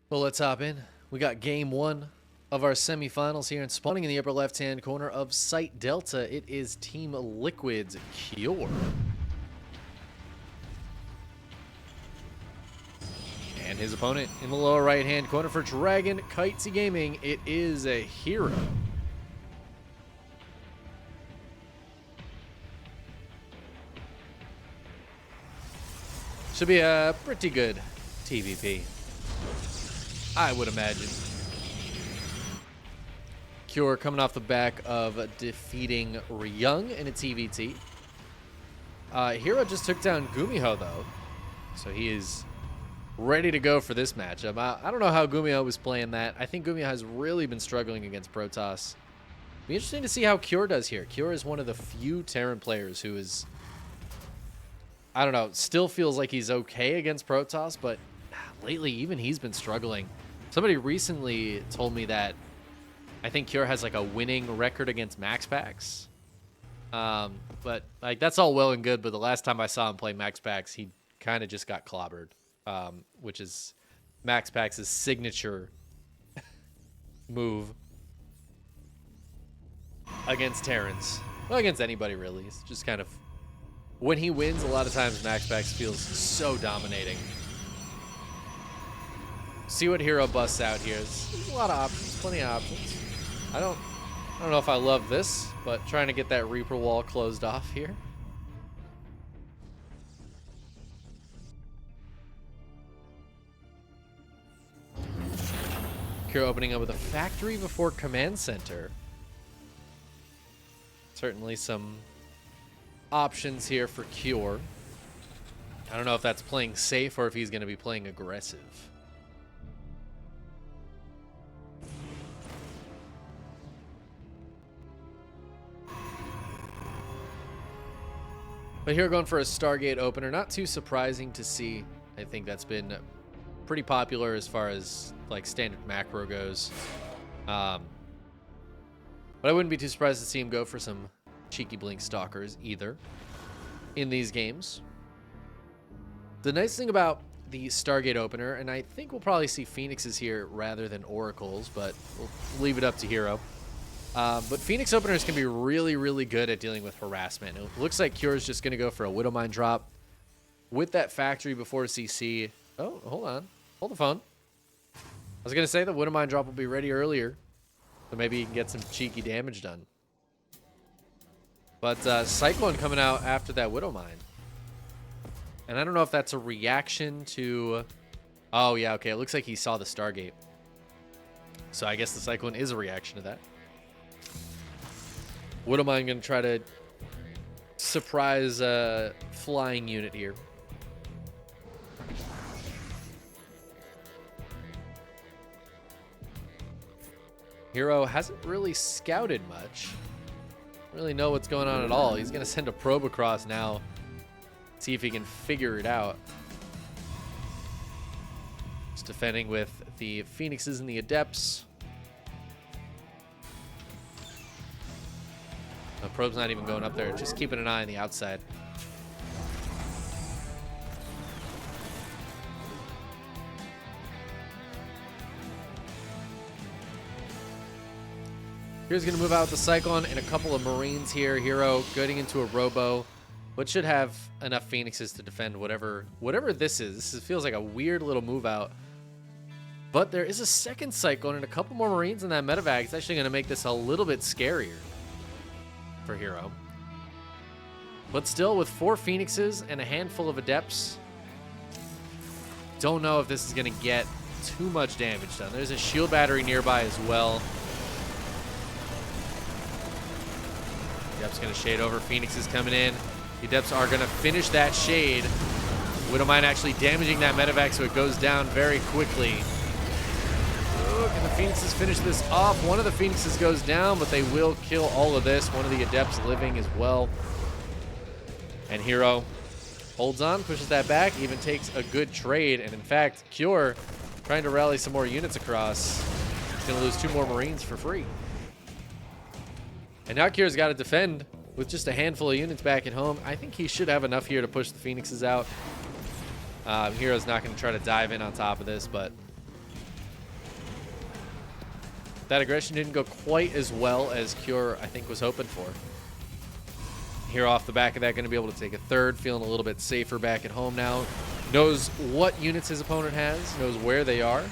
Well, let's hop in. We got game one of our semifinals here, and spawning in the upper left-hand corner of Site Delta, it is Team Liquid's Cure. And his opponent in the lower right-hand corner for Dragon Kitesy Gaming, it is a Hero. Should be a pretty good TVP, I would imagine. Cure coming off the back of defeating Ryung in a TVT. Hero just took down Gumiho, though, so he is ready to go for this matchup. I don't know how Gumiho was playing that. I think Gumiho has really been struggling against Protoss. Be interesting to see how Cure does here. Cure is one of the few Terran players who is, I don't know, still feels like he's okay against Protoss, but lately even he's been struggling. Somebody recently told me that I think Cure has like a winning record against Max Packs. But like that's all well and good, but the last time I saw him play Max Packs, he kind of just got clobbered, which is Max Packs' signature move against Terrans. Well, against anybody really. It's just kind of, when he wins, a lot of times Max Packs feels so dominating. See what Hero busts out here. There's a lot of options, plenty of options. I don't know if I love this, but trying to get that Reaper wall closed off here. Cure opening up with a factory before command center. Certainly some options here for Cure. I don't know if that's playing safe or if he's going to be playing aggressive. But here going for a Stargate opener, not too surprising to see. I think that's been pretty popular as far as like standard macro goes. But I wouldn't be too surprised to see him go for some cheeky blink stalkers either in these games. The nice thing about the Stargate opener, and I think we'll probably see Phoenixes here rather than Oracles, but we'll leave it up to Hero. But Phoenix openers can be really, really good at dealing with harassment. It looks like Cure's just going to go for a Widowmine drop with that factory before CC. Oh, hold on. Hold the phone. I was going to say the Widowmine drop will be ready earlier, so maybe you can get some cheeky damage done. But Cyclone coming out after that Widowmine. And I don't know if that's a reaction to... Oh, yeah, okay. It looks like he saw the Stargate. So I guess the Cyclone is a reaction to that. Widowmine going to try to surprise a flying unit here. Hero hasn't really scouted much. Don't really know what's going on at all. He's going to send a probe across now. See if he can figure it out. Just defending with the Phoenixes and the Adepts. The probe's not even going up there. Just keeping an eye on the outside. Here's going to move out with the Cyclone and a couple of Marines here. Hero getting into a Robo, but should have enough Phoenixes to defend whatever this is. This feels like a weird little move out. But there is a second Cyclone and a couple more Marines in that medevac. It's actually going to make this a little bit scarier for Hero. But still, with 4 Phoenixes and a handful of Adepts, don't know if this is going to get too much damage done. There's a shield battery nearby as well. Adepts going to shade over. Phoenix is coming in. The Adepts are going to finish that shade. Widowmine actually damaging that medevac, so it goes down very quickly. Oh, can the Phoenixes finish this off? One of the Phoenixes goes down, but they will kill all of this. One of the Adepts living as well. And Hero holds on, pushes that back, even takes a good trade. And in fact, Cure trying to rally some more units across. He's going to lose 2 more Marines for free. And now Cure's got to defend with just a handful of units back at home. I think he should have enough here to push the Phoenixes out. Hero's not going to try to dive in on top of this, but That aggression didn't go quite as well as Cure, I think, was hoping for. Here off the back of that, going to be able to take a third, feeling a little bit safer back at home now. Knows what units his opponent has, knows where they are. And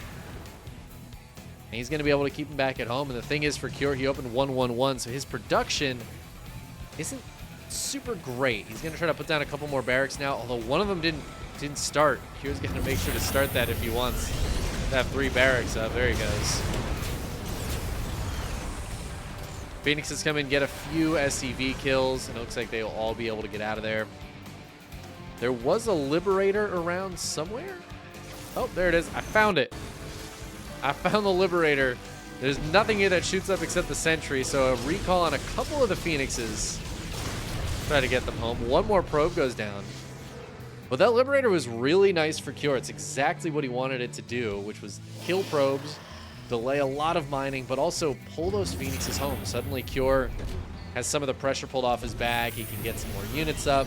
he's going to be able to keep him back at home. And the thing is, for Cure, he opened 1-1-1, so his production isn't super great. He's going to try to put down a couple more barracks now, although one of them didn't start. Cure's going to make sure to start that if he wants to have 3 barracks up. There he goes. Phoenixes come in, get a few SCV kills, and it looks like they'll all be able to get out of there. There was a Liberator around somewhere. Oh, there it is. I found it. I found the Liberator. There's nothing here that shoots up except the Sentry, so a recall on a couple of the Phoenixes. Try to get them home. One more probe goes down. But that Liberator was really nice for Cure. It's exactly what he wanted it to do, which was kill probes, delay a lot of mining, but also pull those Phoenixes home. Suddenly Cure has some of the pressure pulled off his back. He can get some more units up,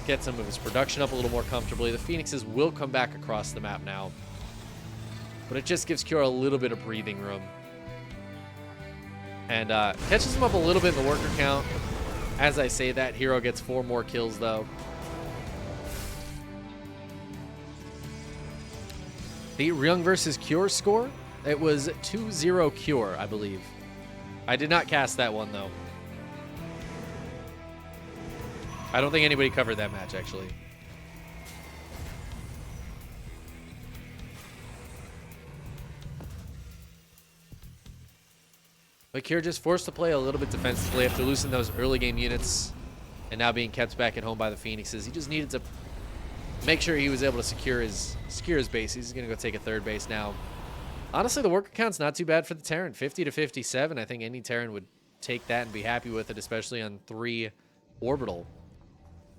get some of his production up a little more comfortably. The Phoenixes will come back across the map now, but it just gives Cure a little bit of breathing room. And catches him up a little bit in the worker count. As I say that, Hero gets 4 more kills though. The Ryung versus Cure score, it was 2-0 Cure, I believe. I did not cast that one, though. I don't think anybody covered that match, actually. But Cure just forced to play a little bit defensively after losing those early game units and now being kept back at home by the Phoenixes. He just needed to make sure he was able to secure his base. He's going to go take a third base now. Honestly, the worker count's not too bad for the Terran. 50 to 57. I think any Terran would take that and be happy with it, especially on 3 orbital.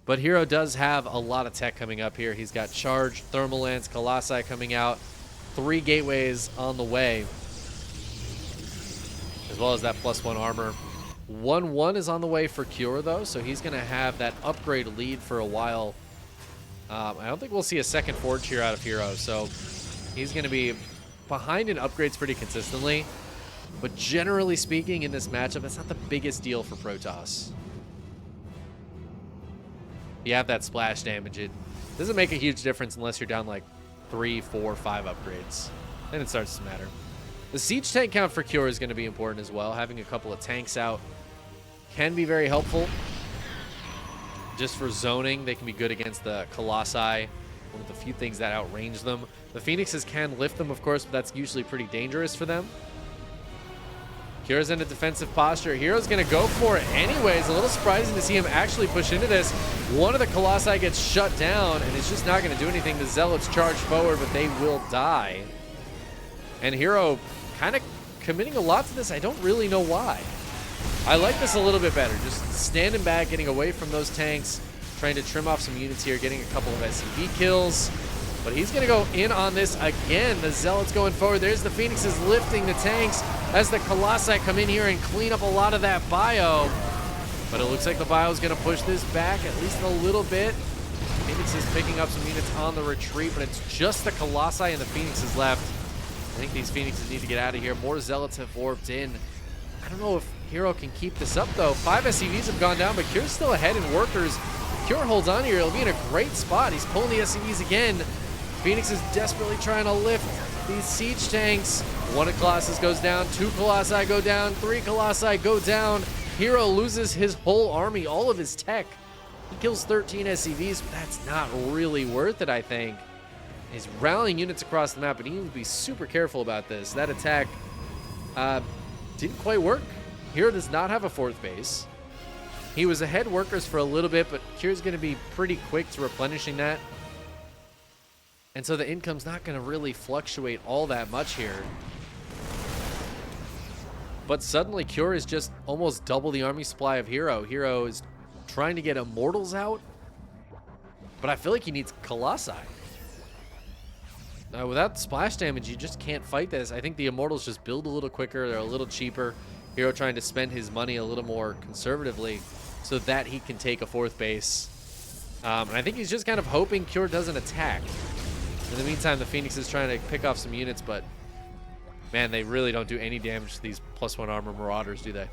But Hero does have a lot of tech coming up here. He's got Charge, Thermal Lance, Colossi coming out, 3 gateways on the way, as well as that +1 armor. 1-1 is on the way for Cure, though, so he's going to have that upgrade lead for a while. I don't think we'll see a second Forge here out of Hero, so he's going to be behind in upgrades pretty consistently. But generally speaking, in this matchup, that's not the biggest deal for Protoss. You have that splash damage. It doesn't make a huge difference unless you're down like 3, 4, 5 upgrades. Then it starts to matter. The siege tank count for Cure is going to be important as well. Having a couple of tanks out can be very helpful. Just for zoning, they can be good against the Colossi. One of the few things that outrange them. The Phoenixes can lift them, of course, but that's usually pretty dangerous for them. Cure's in a defensive posture. Hero's going to go for it anyways. A little surprising to see him actually push into this. One of the Colossi gets shut down, and it's just not going to do anything. The Zealots charge forward, but they will die. And Hero kind of committing a lot to this. I don't really know why. I like this a little bit better. Just standing back, getting away from those tanks, trying to trim off some units here, getting a couple of SCV kills. But he's going to go in on this again. The Zealots going forward. There's the Phoenixes lifting the tanks as the Colossi come in here and clean up a lot of that bio. But it looks like the bio is going to push this back at least a little bit. Phoenixes picking up some units on the retreat, but it's just the Colossi and the Phoenixes left. I think these Phoenixes need to get out of here. More Zealots have warped in. I don't know if Hero can keep this up, though. 5 SCVs have gone down, but Cure's still ahead in workers. Cure holds on here. He'll be in a great spot. He's pulling the SCVs again. Phoenix is desperately trying to lift these siege tanks. 1 of Colossus goes down. 2 Colossi go down. 3 Colossi go down. Hero loses his whole army, all of his tech. He kills 13 SCVs, but that's not really worth it, I think. He's rallying units across the map, and he needs to be super careful about this. That attack didn't quite work. Hero does not have a 4th base. He was ahead workers for a little bit, but Cure's going to be pretty quick to replenishing that. And so the income's not going to really fluctuate all that much here. But suddenly Cure is just almost double the army supply of Hero. Hero is trying to get Immortals out, but I feel like he needs Colossi. Without splash damage, you just can't fight this. I think the Immortals just build a little quicker. They're a little cheaper. Hero trying to spend his money a little more conservatively so that he can take a 4th base. And I think he's just kind of hoping Cure doesn't attack. In the meantime, the Phoenix is trying to pick off some units, but Man, they really don't do any damage to these +1 armor Marauders, do they?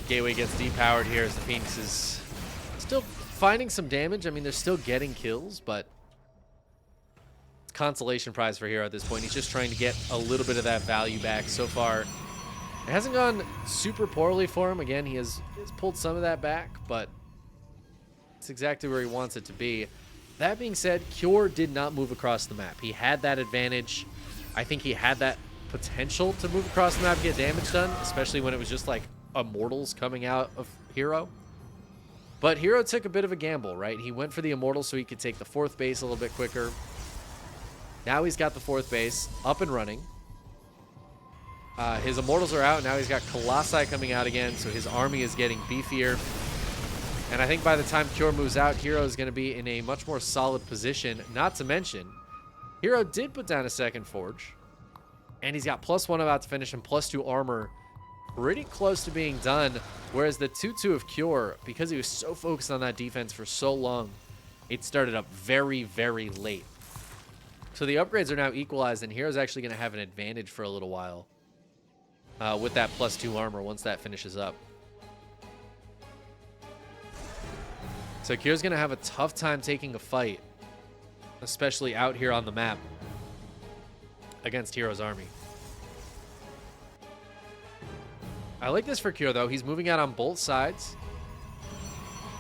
Gateway gets depowered here as the Phoenix is still finding some damage. I mean, they're still getting kills, but it's consolation prize for Hero at this point. He's just trying to get a little bit of that value back. So far, it hasn't gone super poorly for him. Again, he has pulled some of that back, but it's exactly where he wants it to be. That being said, Cure did not move across the map. He had that advantage. I think he had that potential to move across the map and get damage done, especially when it was just like Immortals coming out of Hero. But Hero took a bit of a gamble, right? He went for the Immortals so he could take the 4th base a little bit quicker. Now he's got the 4th base up and running. His Immortals are out. Now he's got Colossi coming out again, so his army is getting beefier. And I think by the time Cure moves out, Hero is going to be in a much more solid position. Not to mention, Hero did put down a 2nd Forge. And he's got +1 about to finish and +2 armor. Pretty close to being done. Whereas the 2-2 of Cure, because he was so focused on that defense for so long, it started up very, very late. So the upgrades are now equalized, and Hero's actually going to have an advantage for a little while with that +2 armor once that finishes up. So Cure's going to have a tough time taking a fight, especially out here on the map against Hero's army. I like this for Cure, though. He's moving out on both sides.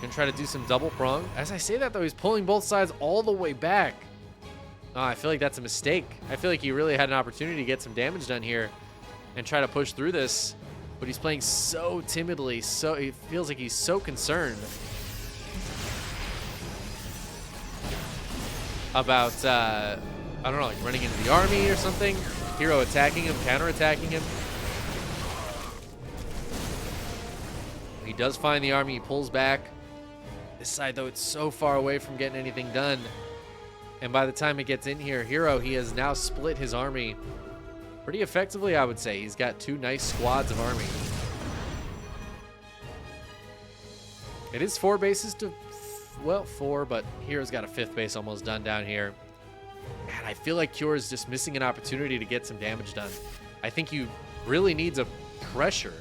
Gonna try to do some double prong. As I say that, though, he's pulling both sides all the way back. Oh, I feel like that's a mistake. I feel like he really had an opportunity to get some damage done here and try to push through this. But he's playing so timidly. So it feels like he's so concerned about, I don't know, like running into the army or something. Hero attacking him, counterattacking him. He does find the army, he pulls back. This side, though, it's so far away from getting anything done. And by the time it gets in here, Hero, he has now split his army pretty effectively, I would say. He's got 2 nice squads of army. It is 4 bases to, well, 4, but Hero's got a 5th base almost done down here. Man, I feel like Cure is just missing an opportunity to get some damage done. I think you really needs a pressure.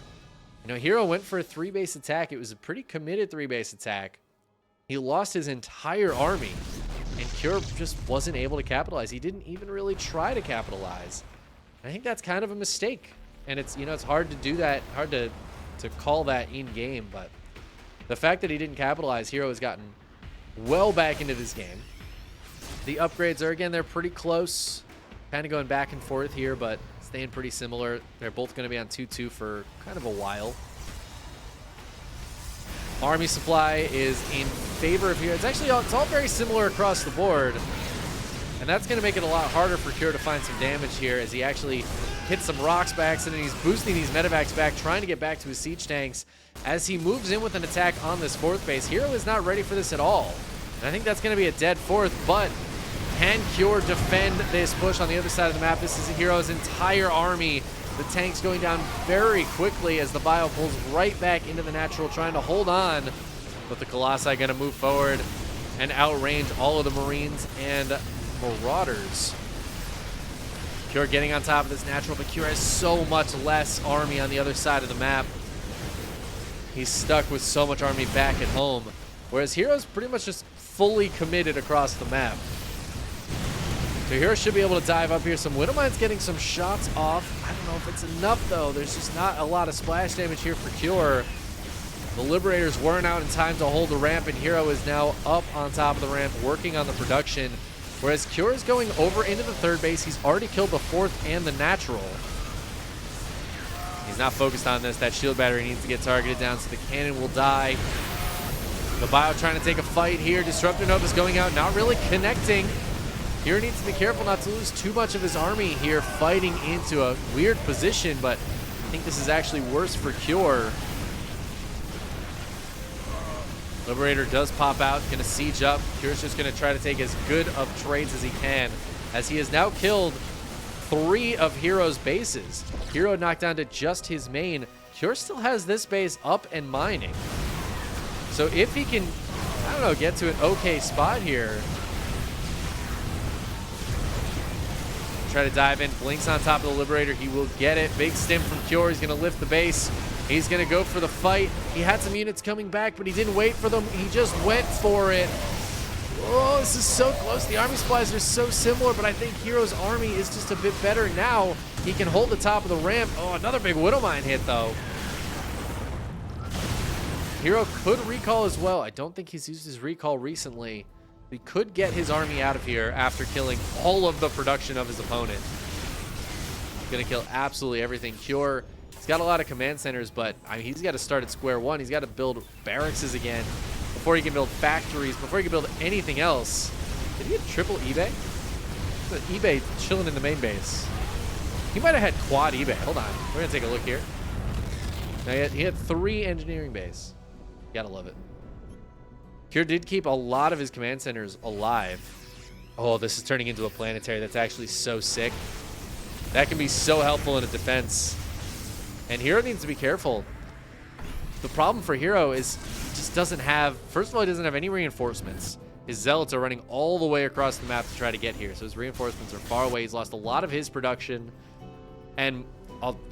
You know, Hero went for a 3-base attack. It was a pretty committed 3-base attack. He lost his entire army, and Cure just wasn't able to capitalize. He didn't even really try to capitalize. I think that's kind of a mistake, and it's, you know, it's hard to do that, hard to call that in game. But the fact that he didn't capitalize, Hero has gotten well back into this game. The upgrades are, again, they're pretty close, kind of going back and forth here, but staying pretty similar. They're both going to be on 2-2 for kind of a while. Army supply is in favor of Hero. It's actually it's all very similar across the board. And that's going to make it a lot harder for Cure to find some damage here as he actually hits some rocks by accident. He's boosting these medevacs back, trying to get back to his siege tanks. As he moves in with an attack on this 4th base, Hero is not ready for this at all. And I think that's going to be a dead 4th, but can Cure defend this push on the other side of the map? This is Hero's entire army. The tank's going down very quickly as the Bio pulls right back into the natural, trying to hold on. But the Colossi going to move forward and outrange all of the Marines and Marauders. Cure getting on top of this natural, but Cure has so much less army on the other side of the map. He's stuck with so much army back at home, whereas Hero's pretty much just fully committed across the map. So Hero should be able to dive up here. Some Widowmine's getting some shots off. I don't know if it's enough, though. There's just not a lot of splash damage here for Cure. The Liberators weren't out in time to hold the ramp, and Hero is now up on top of the ramp working on the production. Whereas Cure is going over into the 3rd base. He's already killed the 4th and the natural. He's not focused on this. That shield battery needs to get targeted down so the cannon will die. The Bio trying to take a fight here. Disruptor Nova's going out, not really connecting. Hero needs to be careful not to lose too much of his army here, fighting into a weird position, but I think this is actually worse for Cure. Liberator does pop out, gonna siege up. Cure's just gonna try to take as good of trades as he can, as he has now killed 3 of Hero's bases. Hero knocked down to just his main. Cure still has this base up and mining. So if he can, I don't know, get to an okay spot here. Try to dive in. Blinks on top of the Liberator. He will get it. Big stim from Cure. He's going to lift the base. He's going to go for the fight. He had some units coming back, but he didn't wait for them. He just went for it. Oh, this is so close. The army supplies are so similar, but I think Hero's army is just a bit better now. He can hold the top of the ramp. Oh, another big Widowmine hit, though. Hero could recall as well. I don't think he's used his recall recently. He could get his army out of here after killing all of the production of his opponent. Gonna kill absolutely everything. Cure, he's got a lot of command centers, but I mean, he's got to start at square one. He's got to build barracks again before he can build factories, before he can build anything else. Did he have triple eBay? eBay chilling in the main base. He might have had quad eBay. Hold on. We're going to take a look here. Now he had 3 engineering base. Gotta love it. Cure did keep a lot of his command centers alive. Oh, this is turning into a planetary. That's actually so sick. That can be so helpful in a defense. And Hero needs to be careful. The problem for Hero is he just doesn't have... First of all, he doesn't have any reinforcements. His Zealots are running all the way across the map to try to get here. So his reinforcements are far away. He's lost a lot of his production. And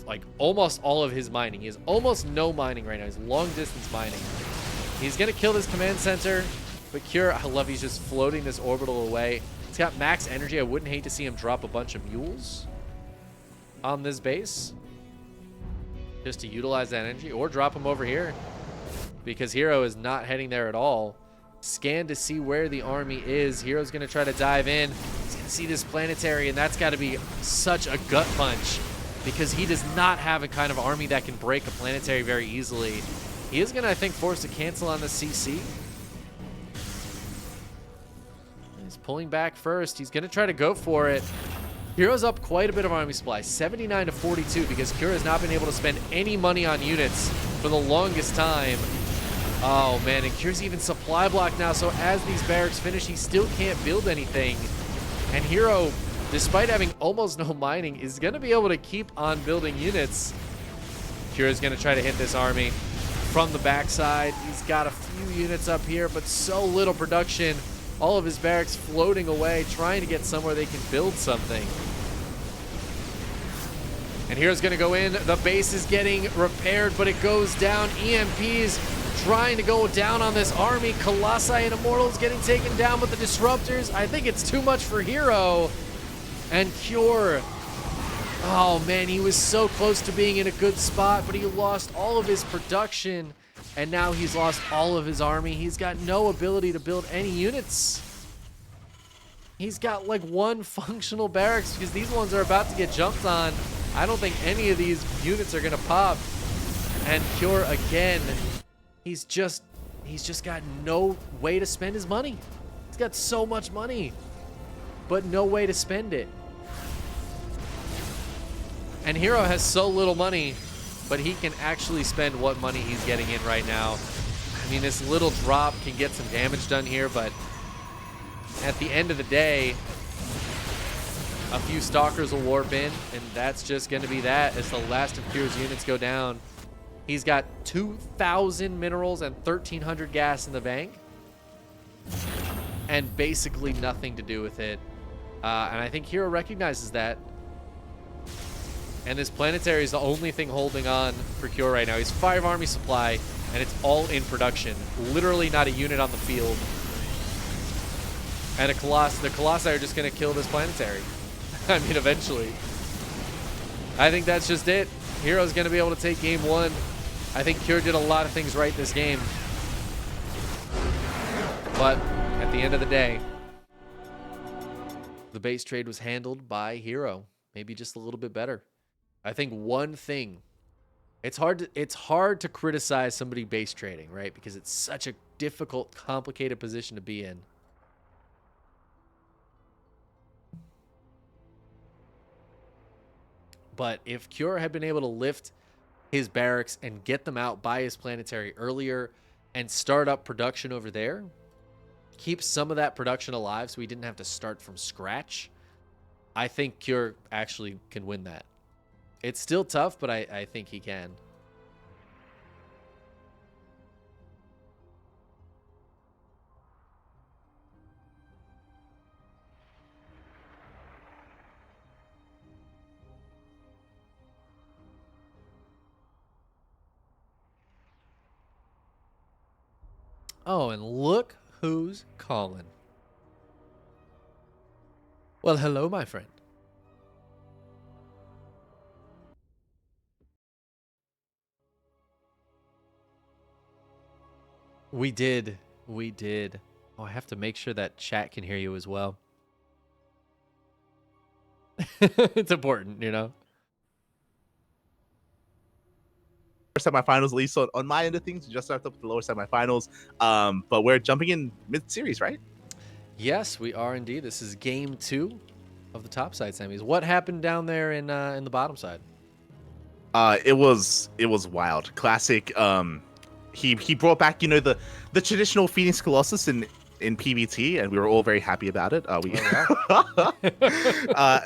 like almost all of his mining. He has almost no mining right now. He's long distance mining. He's going to kill this command center. But Cure, I love he's just floating this orbital away. He's got max energy. I wouldn't hate to see him drop a bunch of mules on this base just to utilize that energy, or drop him over here because Hero is not heading there at all. Scan to see where the army is. Hero's going to try to dive in. He's going to see this planetary, and that's got to be such a gut punch because he does not have a kind of army that can break a planetary very easily. He is going to, I think, force a cancel on the CC. He's pulling back first. He's going to try to go for it. Hero's up quite a bit of army supply, 79 to 42, because Cure has not been able to spend any money on units for the longest time. Oh, man, and Cure's even supply blocked now, so as these barracks finish, he still can't build anything. And Hero, despite having almost no mining, is going to be able to keep on building units. Cure is going to try to hit this army from the backside. He's got a few units up here, but so little production. All of his barracks floating away, trying to get somewhere they can build something. And Hero's going to go in. The base is getting repaired, but it goes down. EMPs trying to go down on this army. Colossi and Immortals getting taken down, but the Disruptors, I think it's too much for Hero. And Cure, oh man, he was so close to being in a good spot, but he lost all of his production. And now he's lost all of his army. He's got no ability to build any units. He's got like one functional barracks because these ones are about to get jumped on. I don't think any of these units are going to pop. And Cure again, he's just got no way to spend his money. He's got so much money, but no way to spend it. And Hero has so little money, but he can actually spend what money he's getting in right now. I mean, this little drop can get some damage done here, but at the end of the day, a few Stalkers will warp in, and that's just going to be that as the last of Cure's units go down. He's got 2,000 minerals and 1,300 gas in the bank, and basically nothing to do with it. And I think Hero recognizes that. And this planetary is the only thing holding on for Cure right now. He's 5 army supply, and it's all in production. Literally not a unit on the field. And the Colossi are just going to kill this planetary. I mean, eventually. I think that's just it. Hero's going to be able to take game 1. I think Cure did a lot of things right this game. But at the end of the day, the base trade was handled by Hero. Maybe just a little bit better. I think one thing, it's hard to criticize somebody base trading, right? Because it's such a difficult, complicated position to be in. But if Cure had been able to lift his barracks and get them out by his planetary earlier and start up production over there, keep some of that production alive so he didn't have to start from scratch, I think Cure actually can win that. It's still tough, but I think he can. Oh, and look who's calling. Well, hello, my friend. We did. We did. Oh, I have to make sure that chat can hear you as well. It's important, you know? Semifinals, at least on my end of things. We just wrapped up the lower semifinals. But we're jumping in mid-series, right? Yes, we are indeed. This is game 2 of the topside semis. What happened down there in the bottom side? It was wild. Classic. He brought back, you know, the traditional Phoenix Colossus in PVT, and we were all very happy about it.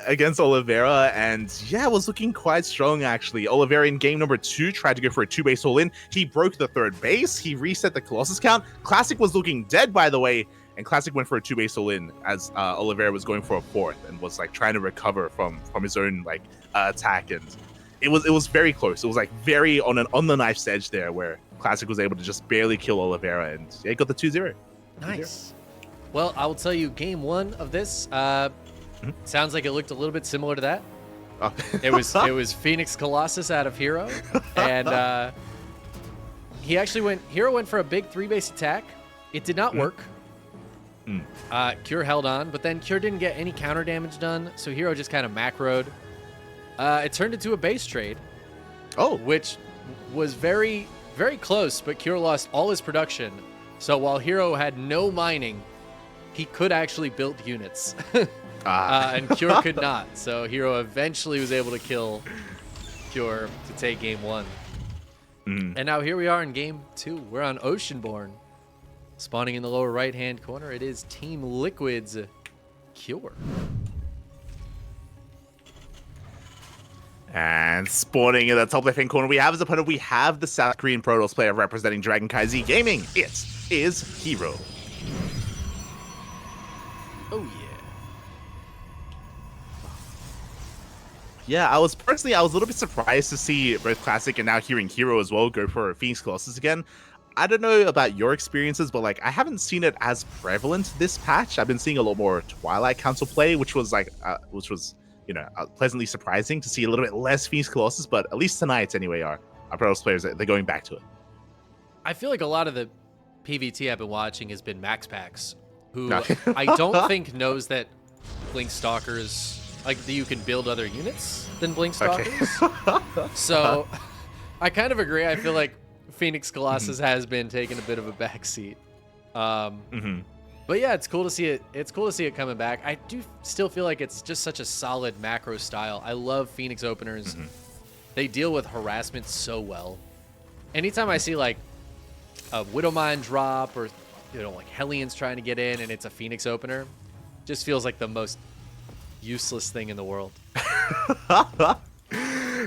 Against Oliveira, and yeah, it was looking quite strong actually. Oliveira in game number 2 tried to go for a 2-base all-in. He broke the 3rd base. He reset the Colossus count. Classic was looking dead, by the way, and Classic went for a 2-base all-in as Oliveira was going for a 4th and was like trying to recover from his own like attack, and it was very close. It was like very on the knife's edge there, where Classic was able to just barely kill Oliveira, and yeah, got the 2-0. Nice. Well, I will tell you, game 1 of this sounds like it looked a little bit similar to that. Oh. It was Phoenix Colossus out of Hero, and Hero went for a big 3-base attack. It did not work. Cure held on, but then Cure didn't get any counter damage done, so Hero just kind of macroed. It turned into a base trade. Oh, which was very, very close, but Cure lost all his production. So while Hero had no mining, he could actually build units. And Cure could not. So Hero eventually was able to kill Cure to take game 1. And now here we are in game 2. We're on Oceanborn. Spawning in the lower right-hand corner, it is Team Liquid's Cure. And spawning in the top left-hand corner, we have as opponent, we have the South Korean Protoss player representing Dragon Kai Z Gaming. It is Hero. Oh, yeah. Yeah, I was a little bit surprised to see both Classic and now hearing Hero as well go for Phoenix Colossus again. I don't know about your experiences, but like I haven't seen it as prevalent this patch. I've been seeing a lot more Twilight Council play, which was you know, pleasantly surprising to see a little bit less Phoenix Colossus, but at least tonight anyway, our Protoss players, they're going back to it. I feel like a lot of the PVT I've been watching has been Max Packs, who I don't think knows that Blink Stalkers, like you can build other units than Blink Stalkers. Okay. So I kind of agree. I feel like Phoenix Colossus has been taking a bit of a backseat. But yeah, it's cool to see it. It's cool to see it coming back. I do still feel like it's just such a solid macro style. I love Phoenix openers. They deal with harassment so well. Anytime I see like a Widowmine drop or like Hellions trying to get in and it's a Phoenix opener, just feels like the most useless thing in the world.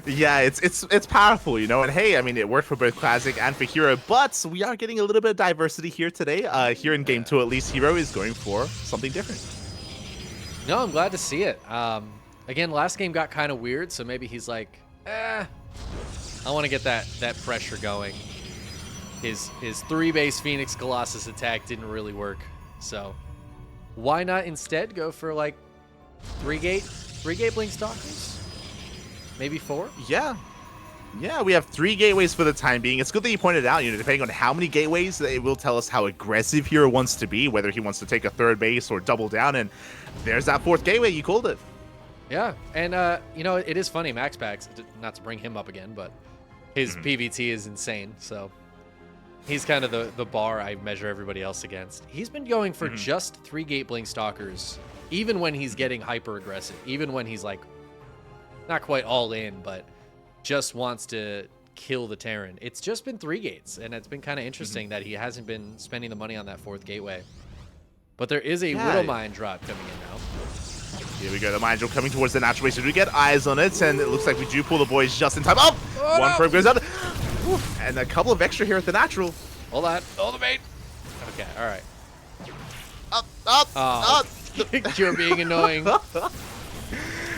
Yeah, it's powerful, you know, and hey, I mean, it worked for both Classic and for Hero, but we are getting a little bit of diversity here today. Here in game 2, at least, Hero is going for something different. No, I'm glad to see it. Again, last game got kind of weird, so maybe he's like, I want to get that pressure going. His 3-base Phoenix Colossus attack didn't really work, so why not instead go for like 3-gate Blink Stalkers? Maybe 4? Yeah, we have 3 gateways for the time being. It's good that you pointed out, you know, depending on how many gateways, it will tell us how aggressive Hero wants to be, whether he wants to take a 3rd base or double down, and there's that 4th gateway. You called it. Yeah, and you know, it is funny, Max Packs, not to bring him up again, but his PVT is insane, so he's kind of the bar I measure everybody else against. He's been going for just 3-gate Blink Stalkers, even when he's getting hyper aggressive, even when he's like not quite all in, but just wants to kill the Terran. It's just been 3 gates, and it's been kind of interesting that he hasn't been spending the money on that 4th gateway. But there is a Widowmine drop coming in now. Here we go, the Mine Drill coming towards the natural base. So we get eyes on it, and it looks like we do pull the boys just in time. Oh! One probe goes out. And a couple of extra here at the natural. Hold on. Hold the bait. Okay, all right. Up. You're being annoying.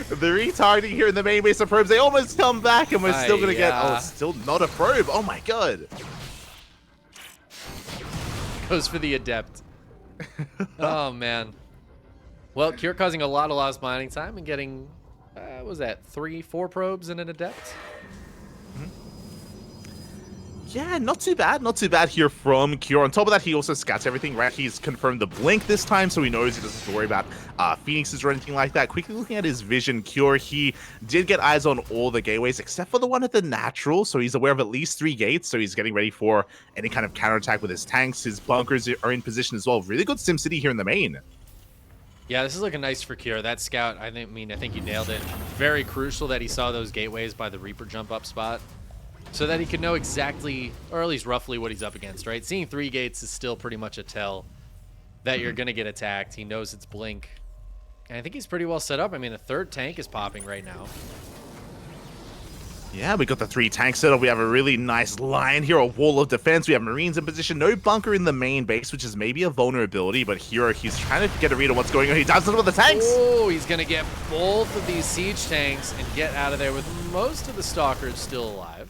The retargeting here in the main base of probes, they almost come back, and we're still going to get... Oh, still not a probe. Oh, my God. goes for the Adept. Oh, man. Well, Cure causing a lot of lost mining time and getting, what was that, 3-4 probes and an Adept? Yeah, not too bad. Not too bad here from Cure. On top of that, he also scouts everything, right? He's confirmed the blink this time, so he knows he doesn't have to worry about Phoenixes or anything like that. Quickly looking at his vision, Cure, he did get eyes on all the gateways, except for the one at the natural, so he's aware of at least 3 gates, so he's getting ready for any kind of counterattack with his tanks. His bunkers are in position as well. Really good SimCity here in the main. Yeah, this is looking nice for Cure. That scout, I think you nailed it. Very crucial that he saw those gateways by the Reaper jump up spot, so that he could know exactly, or at least roughly, what he's up against, right? Seeing 3 gates is still pretty much a tell that you're going to get attacked. He knows it's blink. And I think he's pretty well set up. I mean, a 3rd tank is popping right now. Yeah, we got the 3 tanks set up. We have a really nice line here, a wall of defense. We have Marines in position. No bunker in the main base, which is maybe a vulnerability, but here he's trying to get a read on what's going on. He dives into the tanks. Oh, he's going to get both of these siege tanks and get out of there with most of the stalkers still alive.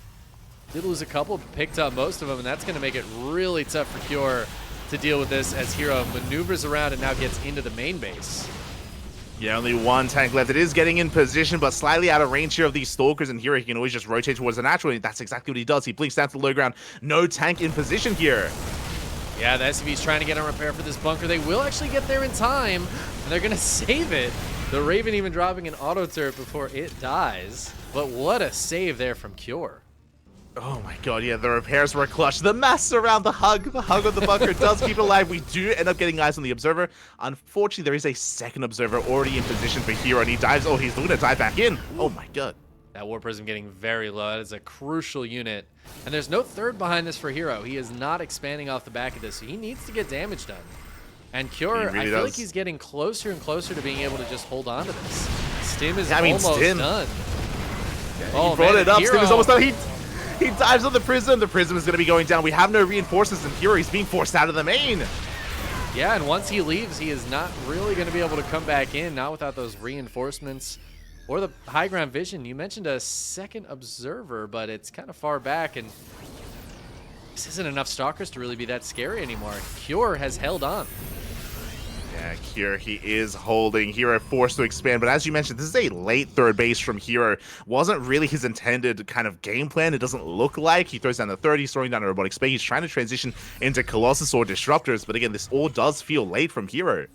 Did lose a couple, picked up most of them, and that's going to make it really tough for Cure to deal with this as Hero maneuvers around and now gets into the main base. Yeah, only 1 tank left. It is getting in position, but slightly out of range here of these stalkers, and here he can always just rotate towards the natural, and that's exactly what he does. He blinks down to the low ground. No tank in position here. Yeah, the SCV's trying to get on repair for this bunker. They will actually get there in time, and they're going to save it. The Raven even dropping an auto turret before it dies. But what a save there from Cure. Oh my god, yeah, the repairs were clutch. The mass around the hug of the bunker does keep it alive. We do end up getting eyes on the observer. Unfortunately, there is a 2nd observer already in position for Hero, and he dives. Oh, he's looking to dive back in. Oh my god. That War Prism getting very low. That is a crucial unit. And there's no 3rd behind this for Hero. He is not expanding off the back of this, so he needs to get damage done. And Cure, really I feel does. like he's getting closer and closer to being able to just hold on to this. Stim is Stim. done. Yeah, Oh, he brought man, it up. Hero. Stim is almost done. He dives on the Prism. The Prism is going to be going down. We have no reinforcements, and Hero, he's being forced out of the main. Yeah, and once he leaves, he is not really going to be able to come back in, not without those reinforcements or the high ground vision. You mentioned a 2nd observer, but it's kind of far back, and this isn't enough stalkers to really be that scary anymore. Cure has held on. Yeah, Cure, he is holding. Hero forced to expand, but as you mentioned, this is a late 3rd base from Hero. Wasn't really his intended kind of game plan. It doesn't look like. He throws down the 3rd, he's throwing down a robotic space. He's trying to transition into Colossus or Disruptors, but again, this all does feel late from Hero.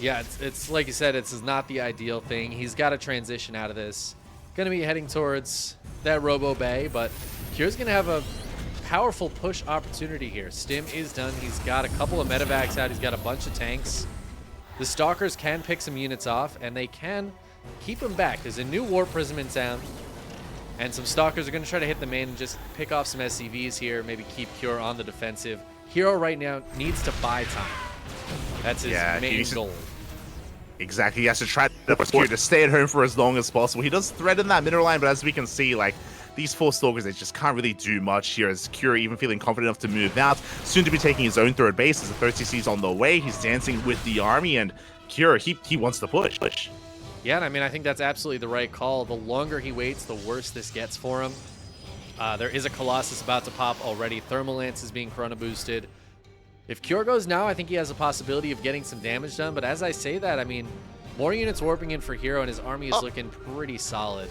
Yeah, it's like you said, this is not the ideal thing. He's got to transition out of this. Going to be heading towards that Robo Bay, but Cure's going to have a powerful push opportunity here. Stim is done. He's got a couple of medevacs out. He's got a bunch of tanks. The Stalkers can pick some units off, and they can keep them back. There's a new War Prism in town, and some Stalkers are going to try to hit the main and just pick off some SCVs here, maybe keep Cure on the defensive. Hero right now needs to buy time. That's his main goal. Exactly. He has to try to stay at home for as long as possible. He does threaten that middle line, but as we can see, like, these 4 Stalkers, they just can't really do much here, as Cure even feeling confident enough to move out. Soon to be taking his own 3rd base as the 3rd CC's on the way. He's dancing with the army, and Cure, he wants to push. Yeah, and I mean, I think that's absolutely the right call. The longer he waits, the worse this gets for him. There is a Colossus about to pop already. Thermal Lance is being chrono boosted. If Cure goes now, I think he has a possibility of getting some damage done. But as I say that, I mean, more units warping in for Hero, and his army is looking pretty solid.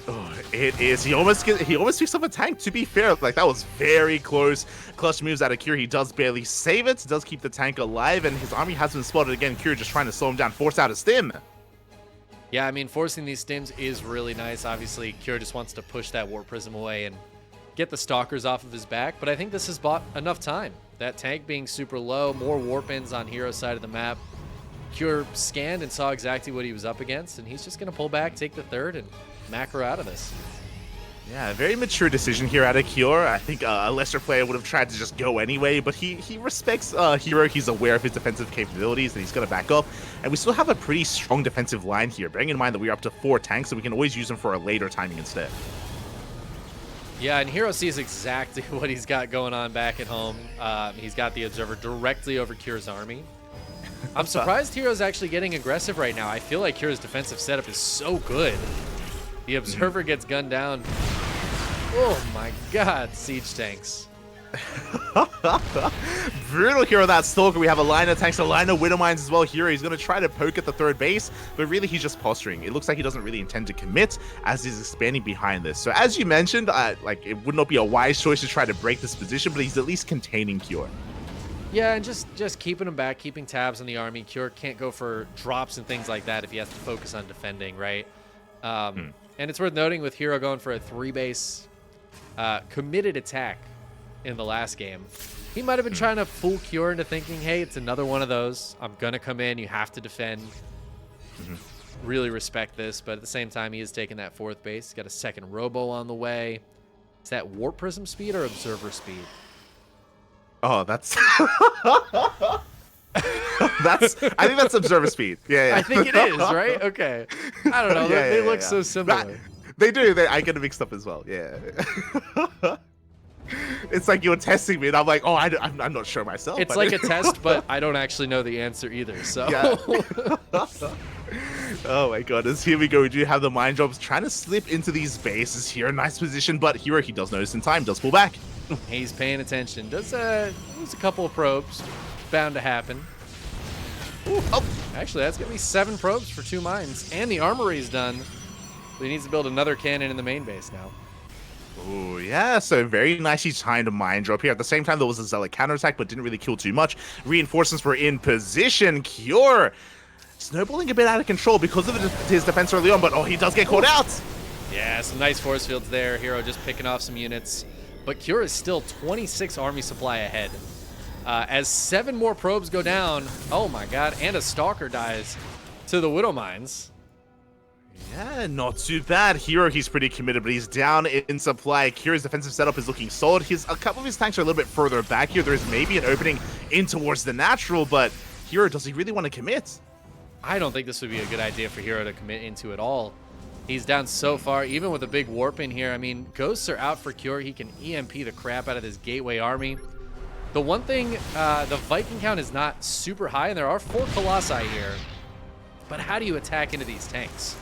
Oh, it is. He almost picks up a tank, to be fair. Like, that was very close. Clutch moves out of Cure. He does barely save it. Does keep the tank alive, and his army has been spotted again. Cure just trying to slow him down. Force out a Stim. Yeah, I mean, forcing these Stims is really nice. Obviously, Cure just wants to push that War Prism away and get the Stalkers off of his back. But I think this has bought enough time. That tank being super low, more warp ins on Hero's side of the map. Cure scanned and saw exactly what he was up against, and he's just going to pull back, take the 3rd, and macro out of this. Yeah, a very mature decision here out of Cure. I think a lesser player would have tried to just go anyway, but he respects Hero. He's aware of his defensive capabilities, and he's going to back up. And we still have a pretty strong defensive line here, bearing in mind that we're up to 4 tanks, so we can always use them for a later timing instead. Yeah, and Hero sees exactly what he's got going on back at home. He's got the Observer directly over Cure's army. I'm surprised Hero's actually getting aggressive right now. I feel like Cure's defensive setup is so good. The Observer gets gunned down. Oh my god, siege tanks. Brutal Hero, that Stalker. We have a line of tanks, a line of Widow Mines as well here. He's going to try to poke at the third base, but really he's just posturing. It looks like he doesn't really intend to commit as he's expanding behind this. So as you mentioned, like it would not be a wise choice to try to break this position, but he's at least containing Cure. Yeah, and just keeping him back, keeping tabs on the army. Cure can't go for drops and things like that if he has to focus on defending, right? And it's worth noting with Hero going for a 3-base committed attack in the last game. He might have been trying to fool Cure into thinking, hey, it's another one of those. I'm going to come in. You have to defend. Really respect this, but at the same time, he is taking that 4th base. He's got a second Robo on the way. Is that Warp Prism speed or Observer speed? Oh, that's I think that's Observer speed. Yeah. I think it is, right? Okay. I don't know. They look so similar. They do. I get it mixed up as well. Yeah. It's like you're testing me, and I'm like, oh, I'm not sure myself. It's like a test, but I don't actually know the answer either. So. Yeah. Oh my goodness, here we go. We do have the Mind Drops trying to slip into these bases here. Nice position, but Hero, he does notice in time, does pull back. He's paying attention. Does lose a couple of probes. Bound to happen. Ooh, oh, actually, that's going to be 7 probes for 2 mines. And the armory's done. So he needs to build another cannon in the main base now. Oh, yeah, so very nicely timed Mind Drop here. At the same time, there was a Zealot counterattack, but didn't really kill too much. Reinforcements were in position. Cure snowballing a bit out of control because of his defense early on, but oh, he does get caught out. Yeah, some nice force fields there. Hero just picking off some units. But Cure is still 26 army supply ahead. As 7 more probes go down, oh my god, and a Stalker dies to the Widow Mines. Yeah, not too bad. Hero, he's pretty committed, but he's down in supply. Cure's defensive setup is looking solid. A couple of his tanks are a little bit further back here. There's maybe an opening in towards the natural, but Hero, does he really want to commit? I don't think this would be a good idea for Hero to commit into at all. He's down so far, even with a big warp in here. I mean, ghosts are out for Cure. He can EMP the crap out of this Gateway army. The one thing, the Viking count is not super high, and there are 4 Colossi here. But how do you attack into these tanks?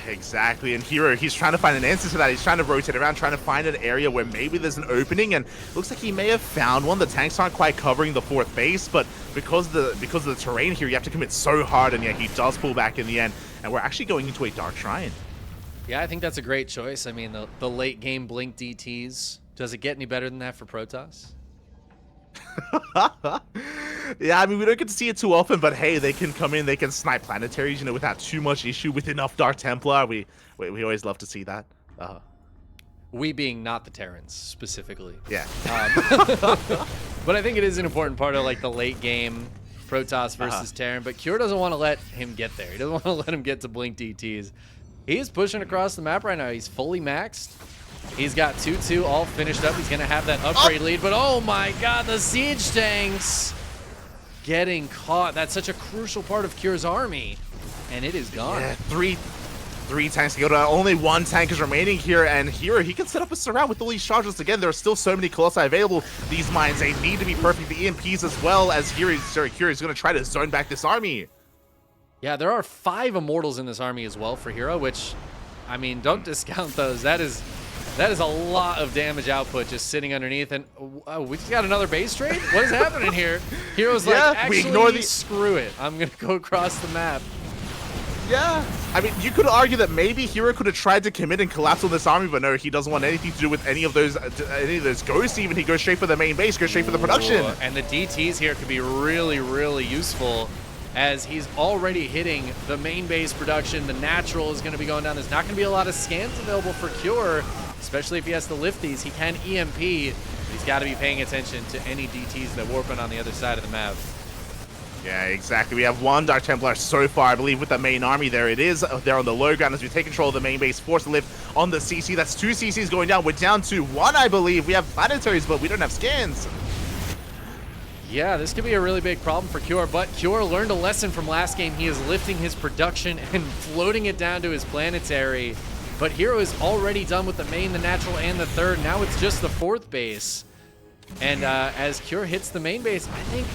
Exactly, and Hero, he's trying to find an answer to that. He's trying to rotate around, trying to find an area where maybe there's an opening, and looks like he may have found one. The tanks aren't quite covering the 4th base, but because of the terrain here, you have to commit so hard, and yeah, he does pull back in the end, and we're actually going into a Dark Shrine. Yeah, I think that's a great choice. I mean, the late game Blink DTs, does it get any better than that for Protoss? Yeah, I mean, we don't get to see it too often, but hey, they can come in, they can snipe planetaries, you know, without too much issue, with enough Dark Templar. We always love to see that. We being not the Terrans, specifically. Yeah. But I think it is an important part of, like, the late game Protoss versus Terran, but Cure doesn't want to let him get there. He doesn't want to let him get to Blink DTs. He is pushing across the map right now. He's fully maxed. He's got 2-2 all finished up. He's going to have that upgrade lead, but oh my god, the siege tanks getting caught. That's such a crucial part of Cure's army, and it is gone. Yeah, three tanks to go down. Only 1 tank is remaining here, and Hero, he can set up a surround with all these charges. Again, there are still so many Colossi available. These mines, they need to be perfect. The EMPs as well, as Hero is going to try to zone back this army. Yeah, there are 5 Immortals in this army as well for Hero, which, I mean, don't discount those. That is a lot of damage output just sitting underneath. And we just got another base trade? What is happening here? Hero's like, actually, screw it. I'm going to go across the map. Yeah. I mean, you could argue that maybe Hero could have tried to commit and collapse on this army, but no, he doesn't want anything to do with any of those ghosts even. He goes straight for the main base, goes straight for the production. And the DTs here could be really, really useful, as he's already hitting the main base production. The natural is going to be going down. There's not going to be a lot of scans available for Cure, especially if he has to lift these. He can EMP, but he's got to be paying attention to any DTs that warp in on the other side of the map. Yeah, exactly. We have 1 Dark Templar so far, I believe, with the main army. There it is. They're on the low ground as we take control of the main base. Force to lift on the CC. That's 2 CCs going down. We're down to 1, I believe. We have planetaries, but we don't have scans. Yeah, this could be a really big problem for Cure, but Cure learned a lesson from last game. He is lifting his production and floating it down to his planetary. But Hero is already done with the main, the natural, and the 3rd. Now it's just the 4th base. And as Cure hits the main base, I think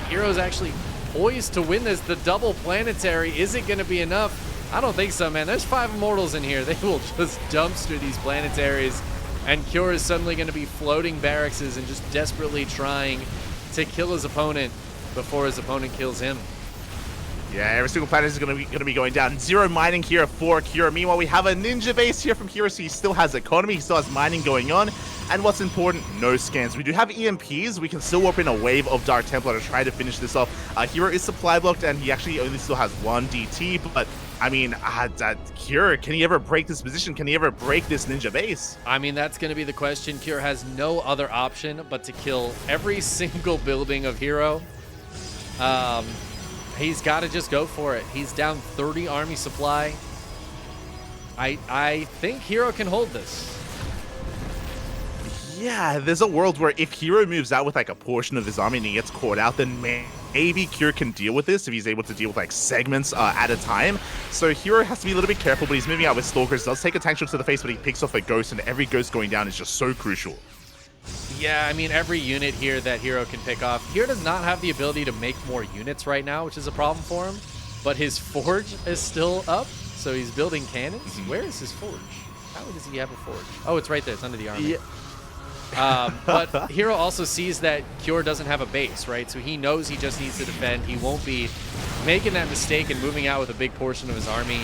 Hero's actually poised to win this. The double planetary, is it going to be enough? I don't think so, man. There's 5 Immortals in here. They will just dumpster these planetaries. And Cure is suddenly going to be floating barracks and just desperately trying to kill his opponent before his opponent kills him. Yeah, every single planet is going to be going down. Zero mining here for Kira. Meanwhile, we have a ninja base here from Kira, so he still has economy, he still has mining going on. And what's important, no scans. We do have EMPs. We can still open a wave of Dark Templar to try to finish this off. Hero is supply blocked, and he actually only still has one DT. But, I mean, Kira, can he ever break this position? Can he ever break this ninja base? I mean, that's going to be the question. Kira has no other option but to kill every single building of Hero. He's got to just go for it. He's down 30 army supply. I think Hero can hold this. Yeah, there's a world where if Hero moves out with like a portion of his army and he gets caught out, then maybe Kira can deal with this if he's able to deal with like segments at a time. So Hero has to be a little bit careful, but he's moving out with Stalkers. Does take a tank shot to the face, but he picks off a ghost, and every ghost going down is just so crucial. Yeah, I mean, every unit here that Hero can pick off. Hero does not have the ability to make more units right now, which is a problem for him. But his forge is still up, so he's building cannons. Mm-hmm. Where is his forge? How does he have a forge? Oh, it's right there. It's under the army. Yeah. But Hero also sees that Cure doesn't have a base, right? So he knows he just needs to defend. He won't be making that mistake and moving out with a big portion of his army.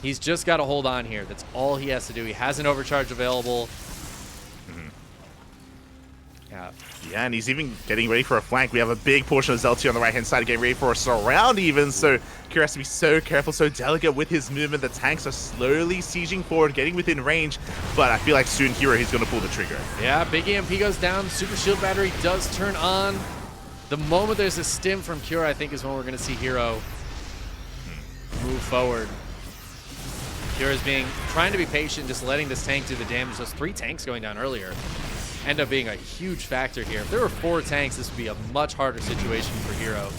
He's just got to hold on here. That's all he has to do. He has an overcharge available. Yeah, and he's even getting ready for a flank. We have a big portion of Zelty on the right-hand side getting ready for a surround even, so Kira has to be so careful, so delicate with his movement. The tanks are slowly sieging forward, getting within range, but I feel like soon Hero, he's going to pull the trigger. Yeah, big EMP goes down. Super Shield Battery does turn on. The moment there's a stim from Kira, I think is when we're going to see Hero move forward. Kira's trying to be patient, just letting this tank do the damage. Those 3 tanks going down earlier end up being a huge factor here. If there were 4 tanks, this would be a much harder situation for Hero.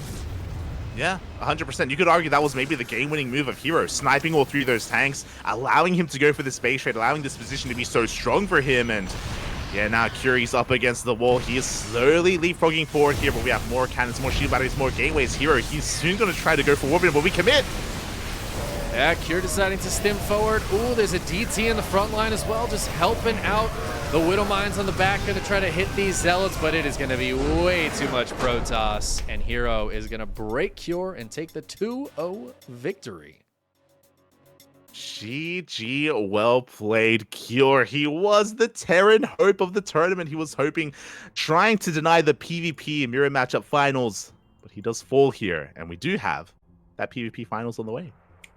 Yeah, 100%. You could argue that was maybe the game-winning move of Hero, sniping all 3 of those tanks, allowing him to go for this base trade, allowing this position to be so strong for him. And yeah, now Curie's up against the wall. He is slowly leapfrogging forward here, but we have more cannons, more shield batteries, more gateways. Hero, he's soon going to try to go for Warbin, but we commit. Yeah, Cure deciding to stim forward. Ooh, there's a DT in the front line as well, just helping out. The Widow Mines on the back going to try to hit these Zealots, but it is going to be way too much Protoss. And Hero is going to break Cure and take the 2-0 victory. GG, well played, Cure. He was the Terran hope of the tournament. He was trying to deny the PvP mirror matchup finals, but he does fall here. And we do have that PvP finals on the way.